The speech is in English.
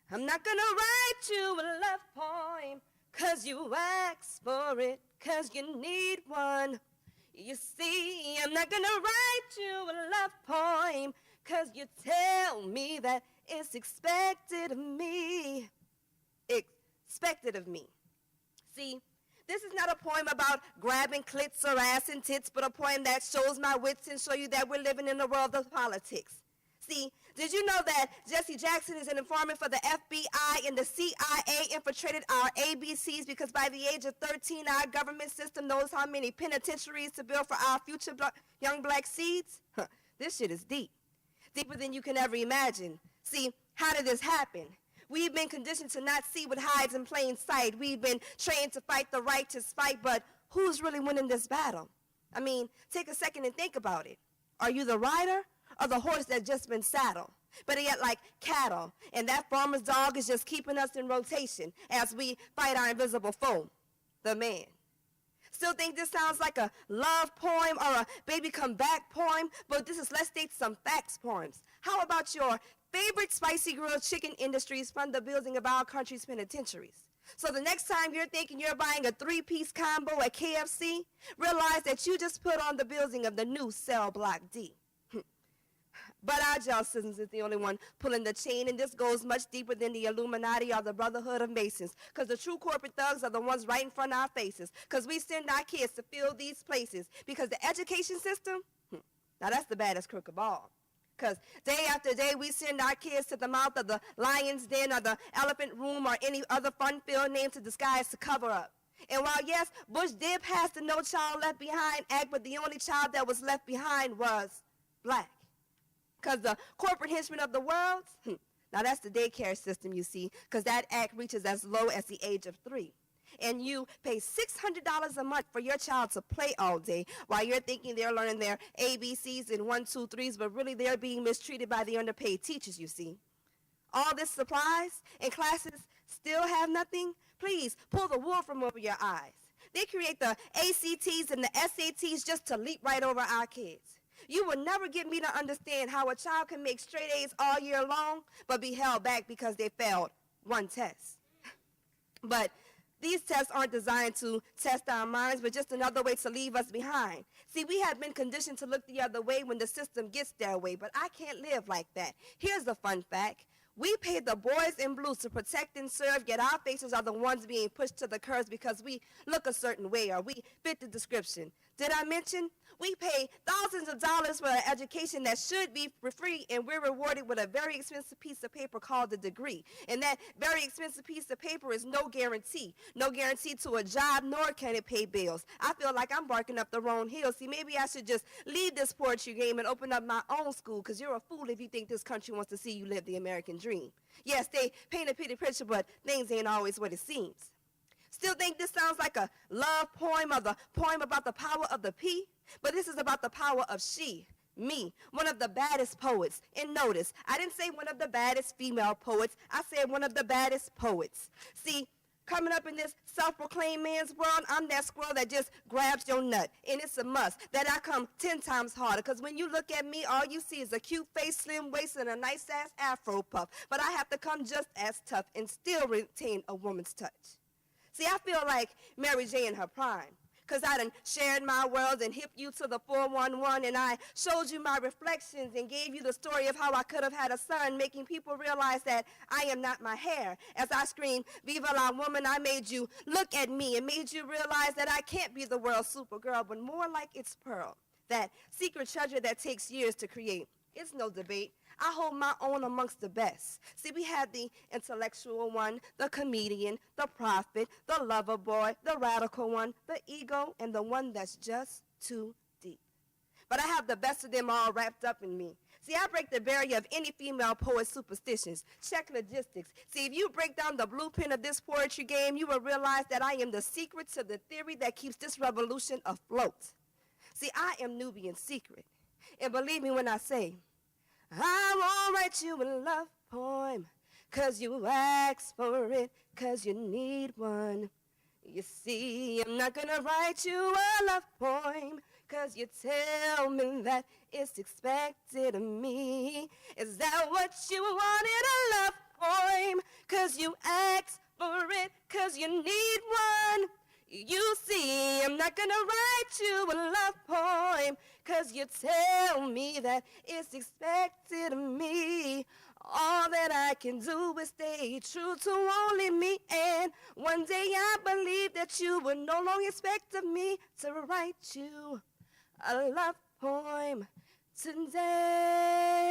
I'm not gonna write you a love poem, 'cause you asked for it, 'cause you need one. You see, I'm not gonna write you a love poem, 'cause you tell me that it's expected of me. Expected of me. See, this is not a poem about grabbing clits or ass and tits, but a poem that shows my wits and show you that we're living in a world of politics. See, did you know that Jesse Jackson is an informant for the FBI and the CIA infiltrated our ABCs because by the age of 13, our government system knows how many penitentiaries to build for our future young black seeds? Huh, this shit is deep. Deeper than you can ever imagine. See, how did this happen? We've been conditioned to not see what hides in plain sight. We've been trained to fight the righteous fight, but who's really winning this battle? I mean, take a second and think about it. Are you the rider or the horse that's just been saddled? But yet like cattle, and that farmer's dog is just keeping us in rotation as we fight our invisible foe, the man. Still think this sounds like a love poem or a baby come back poem, but this is Let's State Some Facts poems. How about your favorite spicy grilled chicken industries fund the building of our country's penitentiaries? So the next time you're thinking you're buying a 3-piece combo at KFC, realize that you just put on the building of the new cell block D. But our jail systems is the only one pulling the chain, and this goes much deeper than the Illuminati or the Brotherhood of Masons, because the true corporate thugs are the ones right in front of our faces, because we send our kids to fill these places, because the education system, now that's the baddest crook of all. Because day after day, we send our kids to the mouth of the lion's den or the elephant room or any other fun-filled name to disguise to cover up. And while, yes, Bush did pass the No Child Left Behind Act, but the only child that was left behind was black. Because the corporate henchmen of the world, now that's the daycare system, you see, because that act reaches as low as the age of 3. And you pay $600 a month for your child to play all day while you're thinking they're learning their ABCs and 1, 2, 3s, but really they're being mistreated by the underpaid teachers, you see. All this supplies and classes still have nothing? Please pull the wool from over your eyes. They create the ACTs and the SATs just to leap right over our kids. You will never get me to understand how a child can make straight A's all year long, but be held back because they failed one test. But these tests aren't designed to test our minds, but just another way to leave us behind. See, we have been conditioned to look the other way when the system gets their way, but I can't live like that. Here's the fun fact. We pay the boys in blue to protect and serve, yet our faces are the ones being pushed to the curves because we look a certain way or we fit the description. Did I mention? We pay thousands of dollars for an education that should be for free, and we're rewarded with a very expensive piece of paper called a degree. And that very expensive piece of paper is no guarantee. No guarantee to a job, nor can it pay bills. I feel like I'm barking up the wrong hill. See, maybe I should just leave this poetry game and open up my own school, because you're a fool if you think this country wants to see you live the American dream. Yes, they paint a pretty picture, but things ain't always what it seems. Still think this sounds like a love poem or the poem about the power of the P? But this is about the power of she, me, one of the baddest poets. And notice, I didn't say one of the baddest female poets. I said one of the baddest poets. See, coming up in this self-proclaimed man's world, I'm that squirrel that just grabs your nut. And it's a must that I come 10 times harder. Because when you look at me, all you see is a cute face, slim waist, and a nice-ass afro puff. But I have to come just as tough and still retain a woman's touch. See, I feel like Mary J in her prime, because I done shared my world and hipped you to the 411, and I showed you my reflections and gave you the story of how I could have had a son, making people realize that I am not my hair. As I screamed, "Viva la woman," I made you look at me and made you realize that I can't be the world's supergirl, but more like its pearl, that secret treasure that takes years to create. It's no debate. I hold my own amongst the best. See, we have the intellectual one, the comedian, the prophet, the lover boy, the radical one, the ego, and the one that's just too deep. But I have the best of them all wrapped up in me. See, I break the barrier of any female poet's superstitions. Check logistics. See, if you break down the blueprint of this poetry game, you will realize that I am the secret to the theory that keeps this revolution afloat. See, I am Nubian Secret. And believe me when I say, I won't write you a love poem, 'cause you asked for it, 'cause you need one. You see, I'm not gonna write you a love poem, 'cause you tell me that it's expected of me. Is that what you wanted, a love poem, 'cause you asked for it, 'cause you need one. You see, I'm not gonna write you a love poem, 'cause you tell me that it's expected of me. All that I can do is stay true to only me, and one day I believe that you would no longer expect of me to write you a love poem today.